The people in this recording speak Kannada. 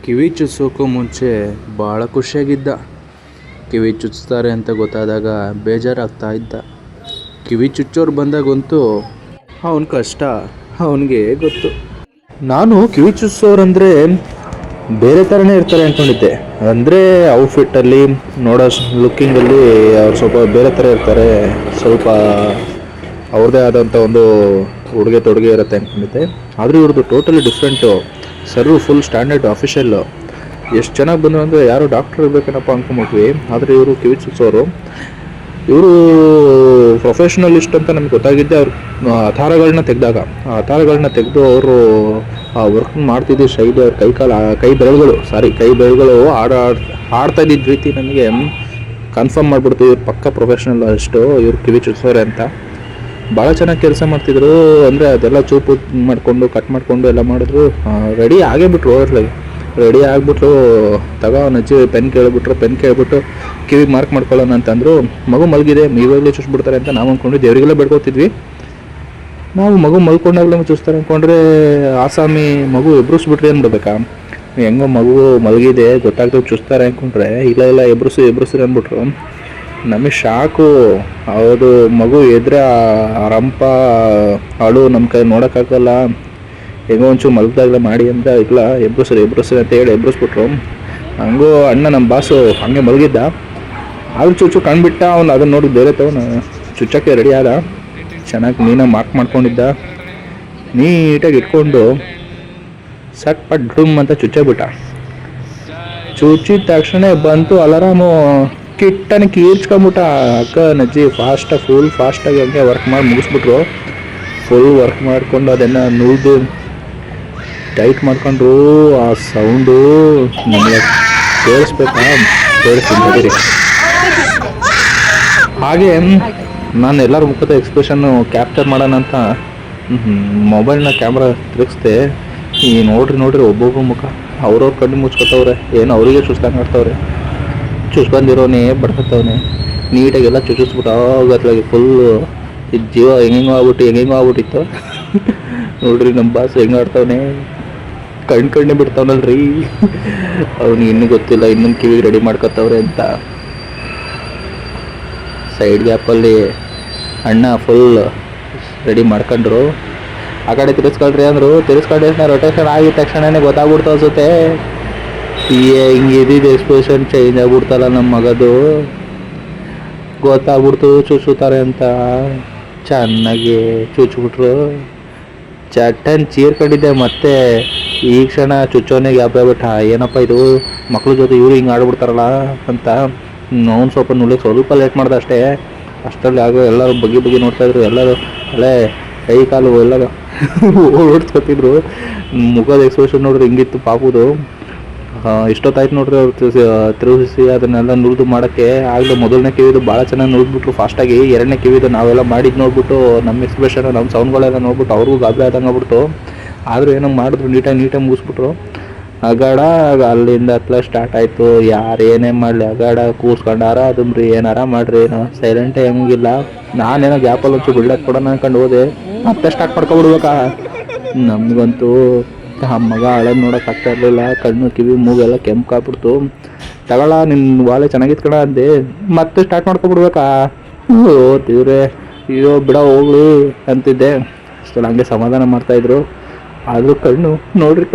ಕಿವಿ ಚುಚ್ಚೋಕ್ಕೂ ಮುಂಚೆ ಭಾಳ ಖುಷಿಯಾಗಿದ್ದ. ಕಿವಿ ಚುಚ್ತಾರೆ ಅಂತ ಗೊತ್ತಾದಾಗ ಬೇಜಾರಾಗ್ತಾ ಇದ್ದ. ಕಿವಿ ಚುಚ್ಚೋರು ಬಂದಾಗಂತೂ ಅವನ ಕಷ್ಟ ಅವನಿಗೆ ಗೊತ್ತು. ನಾನು ಕಿವಿ ಚುಚ್ಚೋರಂದರೆ ಬೇರೆ ಥರನೇ ಇರ್ತಾರೆ ಅಂದ್ಕೊಂಡಿದ್ದೆ. ಅಂದರೆ ಔಟ್ಫಿಟ್ಟಲ್ಲಿ ನೋಡೋ ಲುಕ್ಕಿಂಗಲ್ಲಿ ಅವ್ರು ಸ್ವಲ್ಪ ಬೇರೆ ಥರ ಇರ್ತಾರೆ, ಸ್ವಲ್ಪ ಅವ್ರದ್ದೇ ಆದಂಥ ಒಂದು ಉಡುಗೆ ತೊಡುಗೆ ಇರುತ್ತೆ ಅಂದ್ಕೊಂಡಿದ್ದೆ. ಆದರೆ ಇವ್ರದ್ದು totally different. Sir full standard official. ಎಷ್ಟು ಚೆನ್ನಾಗಿ ಬಂದರು ಅಂದರೆ ಯಾರೋ ಡಾಕ್ಟ್ರ್ ಇರಬೇಕೇನಪ್ಪ ಅಂದ್ಕೊಂಬಿಟ್ವಿ. ಆದರೆ ಇವರು ಕಿವಿ ಚುಚ್ಚೋರು. ಇವರು ಪ್ರೊಫೆಷ್ನಲಿಸ್ಟ್ ಅಂತ ನಮ್ಗೆ ಗೊತ್ತಾಗಿದ್ದೆ ಅವ್ರು ಆಧಾರಗಳನ್ನ ತೆಗೆದಾಗ. ಆ ಆಧಾರಗಳನ್ನ ತೆಗೆದು ಅವರು ಆ ವರ್ಕ್ ಮಾಡ್ತಿದ್ದ ಶೈಲಿ, ಅವ್ರ ಕೈ ಬೆರಳುಗಳು ಆಡ್ತಾ ಇದ್ದಿದ್ದ ರೀತಿ ನಮಗೆ ಕನ್ಫರ್ಮ್ ಮಾಡಿಬಿಡ್ತು ಇವ್ರು ಪಕ್ಕ ಪ್ರೊಫೆಷ್ನಲ್ ಅಷ್ಟು ಇವ್ರು ಕಿವಿ ಚುಚ್ಚೋರೆ ಅಂತ. ಭಾಳ ಚೆನ್ನಾಗಿ ಕೆಲಸ ಮಾಡ್ತಿದ್ರು. ಅಂದರೆ ಅದೆಲ್ಲ ಚೂಪು ಮಾಡಿಕೊಂಡು ಕಟ್ ಮಾಡಿಕೊಂಡು ಎಲ್ಲ ಮಾಡಿದ್ರು. ರೆಡಿ ಆಗೇ ಬಿಟ್ರು. ಓವರ್ಲಾಗಿ ರೆಡಿ ಆಗಿಬಿಟ್ರು. ನಜ್ಜಿ ಪೆನ್ ಕೇಳಿಬಿಟ್ಟು ಕಿವಿಗೆ ಮಾರ್ಕ್ ಮಾಡ್ಕೊಳ್ಳೋಣ ಅಂತಂದರು. ಮಗು ಮಲಗಿದೆ, ಇವಾಗಲೇ ಚುಚ್ಬಿಡ್ತಾರೆ ಅಂತ ನಾವು ಅಂದ್ಕೊಂಡು ದೇವರಿಗೆಲ್ಲ ಬೆಳ್ಕೊತಿದ್ವಿ. ನಾವು ಮಗು ಮಲ್ಕೊಂಡಾಗಲೇ ಚುಚ್ತಾರೆ ಅಂದ್ಕೊಂಡ್ರೆ ಆಸಾಮಿ ಮಗು ಎಬ್ರಿಸ್ಬಿಟ್ರಿ ಅಂದ್ಬಿಡ್ಬೇಕಾ. ಹೆಂಗೋ ಮಗು ಮಲಗಿದೆ ಗೊತ್ತಾಗ್ತದೆ ಚುಚ್ತಾರೆ ಅಂದ್ಕೊಂಡ್ರೆ ಇಲ್ಲ ಎಬ್ರಿಸ್ರಿ ಅಂದ್ಬಿಟ್ರು. ನಮಗೆ ಶಾಕು. ಅದು ಮಗು ಎದ್ರೆ ರಂಪ ಅಳು ನಮ್ಮ ಕೈ ನೋಡೋಕ್ಕಾಗಲ್ಲ, ಹೆಂಗೋ ಒಂಚೂರು ಮಲಗ್ದಾಗಲೇ ಮಾಡಿ ಅಂತ ಇಲ್ಲ ಎಬ್ರಿಸ್ರಿ ಅಂತ ಹೇಳಿ ಎಬ್ರಿಸ್ಬಿಟ್ರು. ಹಂಗೂ ಅಣ್ಣ ನಮ್ಮ ಬಾಸು ಹಂಗೆ ಮಲಗಿದ್ದ. ಆದ್ರೂ ಚುಚ್ಚು ಕಂಡುಬಿಟ್ಟ. ಅವ್ನು ಅದನ್ನು ನೋಡಿ ಬೇರೆ ಚುಚ್ಚಕ್ಕೆ ರೆಡಿ ಆದ. ಚೆನ್ನಾಗಿ ನೀನಾಗಿ ಮಾರ್ಕ್ ಮಾಡ್ಕೊಂಡಿದ್ದ. ನೀಟಾಗಿ ಇಟ್ಕೊಂಡು ಸಟ್ ಪಟ್ ಡ್ರಮ್ ಅಂತ ಚುಚ್ಚಬಿಟ್ಟ. ಚುಚ್ಚಿದ ತಕ್ಷಣ ಬಂತು ಅಲಾರಾಮು. ಕಿಟ್ಟನೆ ಕೀರ್ಚ್ಕೊಂಬಿಟ್ಟ. ಅಕ್ಕ ನಜ್ಜಿ ಫುಲ್ ಫಾಸ್ಟಾಗಿ ಹಂಗೆ ವರ್ಕ್ ಮಾಡಿ ಮುಗಿಸ್ಬಿಟ್ರು. ಫುಲ್ ವರ್ಕ್ ಮಾಡಿಕೊಂಡು ಅದನ್ನು ನುಳಿದು ಟೈಟ್ ಮಾಡ್ಕೊಂಡ್ರು. ಆ ಸೌಂಡು ನಮಗೆ ಕೇಳಿಸ್ತೀನಿ. ಹಾಗೆ ನಾನು ಎಲ್ಲರ ಮುಖದ ಎಕ್ಸ್ಪ್ರೆಷನ್ನು ಕ್ಯಾಪ್ಚರ್ ಮಾಡೋಣ ಅಂತ ಮೊಬೈಲ್ನ ಕ್ಯಾಮ್ರಾ ತಿರುಗಿಸ್ದೆ. ಈ ನೋಡ್ರಿ ಒಬ್ಬೊಬ್ಬರು ಮುಖ ಅವ್ರವ್ರ ಕಣ್ಣು ಮುಚ್ಕೊತವ್ರೆ. ಏನು ಅವರಿಗೆ ಚುಚ್ದಂಗೆ ಆಡ್ತವ್ರೆ. ಚುಚ್ಕೊಂಡಿರೋನೇ ಬಡ್ಕತ್ತವನೆ. ನೀಟಾಗೆಲ್ಲ ಚುಚ್ಚಿಸ್ಬಿಟ್ಟು ಆಗತ್ಲಾಗಿ ಫುಲ್ಲು ಜೀವ ಹೆಂಗೆಂಗೋ ಆಗ್ಬಿಟ್ಟಿತ್ತು. ನೋಡ್ರಿ ನಮ್ಮ ಬಾಸ್ ಹೆಂಗೆ ಆಡ್ತವನೆ. ಕಣ್ಣೆ ಬಿಡ್ತಾವನಲ್ರಿ. ಅವ್ನಿಗೆ ಇನ್ನೂ ಗೊತ್ತಿಲ್ಲ ಇನ್ನೊಂದು ಕಿವಿಗೆ ರೆಡಿ ಮಾಡ್ಕೊತವ್ರೆ ಅಂತ. ಸೈಡ್ ಗ್ಯಾಪಲ್ಲಿ ಅಣ್ಣ ಫುಲ್ ರೆಡಿ ಮಾಡ್ಕೊಂಡ್ರು. ಆ ಕಡೆ ತಿರ್ಸ್ಕೊಳ್ರಿ ಅಂದರು. ತಿರ್ಸ್ಕೊಂಡು ರೊಟೇಷನ್ ಆಗಿದ ತಕ್ಷಣನೇ ಗೊತ್ತಾಗ್ಬಿಡ್ತು ಅನ್ಸುತ್ತೆ. ಹಿಂಗಿದ್ದು ಎಕ್ಸ್ಪ್ರೆಷನ್ ಚೇಂಜ್ ಆಗ್ಬಿಡ್ತಲ್ಲ ನಮ್ಮ ಮಗದು. ಗೊತ್ತಾಗ್ಬಿಡ್ತು ಚುಚ್ಚುತ್ತಾರೆ ಅಂತ. ಚೆನ್ನಾಗಿ ಚುಚ್ಬಿಟ್ರು. ಚಟ್ಟನ್ ಚೀರ್ಕೊಂಡಿದ್ದೆ. ಮತ್ತೆ ಈ ಕ್ಷಣ ಚುಚ್ಚೋನೆ ಗ್ಯಾಪ್ ಆಗ್ಬಿಟ್ಟ. ಏನಪ್ಪ ಇದು ಮಕ್ಳ ಜೊತೆ ಇವ್ರು ಹಿಂಗೆ ಆಡ್ಬಿಡ್ತಾರಲ್ಲ ಅಂತ. ಅವ್ನು ಸ್ವಲ್ಪ ಲೇಟ್ ಮಾಡ್ದೆ ಅಷ್ಟೇ. ಅಷ್ಟರಲ್ಲಿ ಆಗೋ ಎಲ್ಲರೂ ಬಗ್ಗಿ ನೋಡ್ತಾಯಿದ್ರು. ಎಲ್ಲರೂ ಅಲ್ಲೇ ಕೈ ಕಾಲು ಎಲ್ಲ ಓಡಿಸ್ಕೊತಿದ್ರು. ಮುಖದ ಎಕ್ಸ್ಪ್ರೆಷನ್ ನೋಡ್ರಿ ಹಿಂಗಿತ್ತು ಪಾಪುದು. ಇಷ್ಟೊತ್ತಾಯ್ತು ನೋಡ್ರಿ ಅವ್ರು ತಿರುಗಿಸಿ ಅದನ್ನೆಲ್ಲ ನುರಿದು ಮಾಡೋಕ್ಕೆ. ಆಗಲೇ ಮೊದಲನೇ ಕಿವಿದು ಭಾಳ ಚೆನ್ನಾಗಿ ನುರಿದ್ಬಿಟ್ರು ಫಾಸ್ಟಾಗಿ. ಎರಡನೇ ಕಿವಿದು ನಾವೆಲ್ಲ ಮಾಡಿದ್ದು ನೋಡ್ಬಿಟ್ಟು ನಮ್ಮ ಎಕ್ಸ್ಪ್ರೆಷನ್ ನಮ್ಮ ಸೌಂಡ್ಗಳೆಲ್ಲ ನೋಡ್ಬಿಟ್ಟು ಅವ್ರಿಗೂ ಗಾಬರಿ ಆದಂಗೆ ಆಗ್ಬಿಡ್ತು. ಆದರೂ ಏನೋ ಮಾಡಿದ್ರು ನೀಟಾಗಿ ಮುಗಿಸ್ಬಿಟ್ರು. ಅಗಾಡ ಅಲ್ಲಿಂದ ಸ್ಟಾರ್ಟ್ ಆಯಿತು. ಯಾರು ಏನೇ ಮಾಡಲಿ ಅಗಾಡ ಕೂರ್ಸ್ಕೊಂಡಾರ ಅದುಮ್ರಿ ಏನಾರ ಮಾಡ್ರಿ. ಏನೋ ಸೈಲೆಂಟೇ ಹೆಂಗಿಲ್ಲ. ನಾನೇನೋ ಗ್ಯಾಪಲ್ಲಿ ಒಂಚೂರು ಬಿಲ್ಡಪ್ ಕೊಡೋಣ ಅಂದ್ಕೊಂಡು ಹೋದೆ. ಮತ್ತೆ ಸ್ಟಾರ್ಟ್ ಮಾಡ್ಕೊಬಿಡ್ಬೇಕಾ. ನಮಗಂತೂ ಆ ಮಗ ಹಳೇದು ನೋಡೋಕ್ಕಾಗ್ತಾ ಇರಲಿಲ್ಲ. ಕಣ್ಣು ಕಿವಿ ಮೂಗೆಲ್ಲ ಕೆಂಪಾಗ್ಬಿಡ್ತು. ತಗೊಳ ನಿನ್ನ ವಾಲೆ ಚೆನ್ನಾಗಿತ್ತು ಕಣ ಅಂದೆ. ಮತ್ತೆ ಸ್ಟಾರ್ಟ್ ಮಾಡ್ಕೊಬಿಡ್ಬೇಕಾ. ದೇವ್ರೆ ಅಯ್ಯೋ ಬಿಡ ಹೋಗ್ಲಿ ಅಂತಿದ್ದೆ. ಅಷ್ಟೆಲ್ಲ ಹಂಗೆ ಸಮಾಧಾನ ಮಾಡ್ತಾಯಿದ್ರು. ಆದರೂ ಕಣ್ಣು ನೋಡ್ರಿ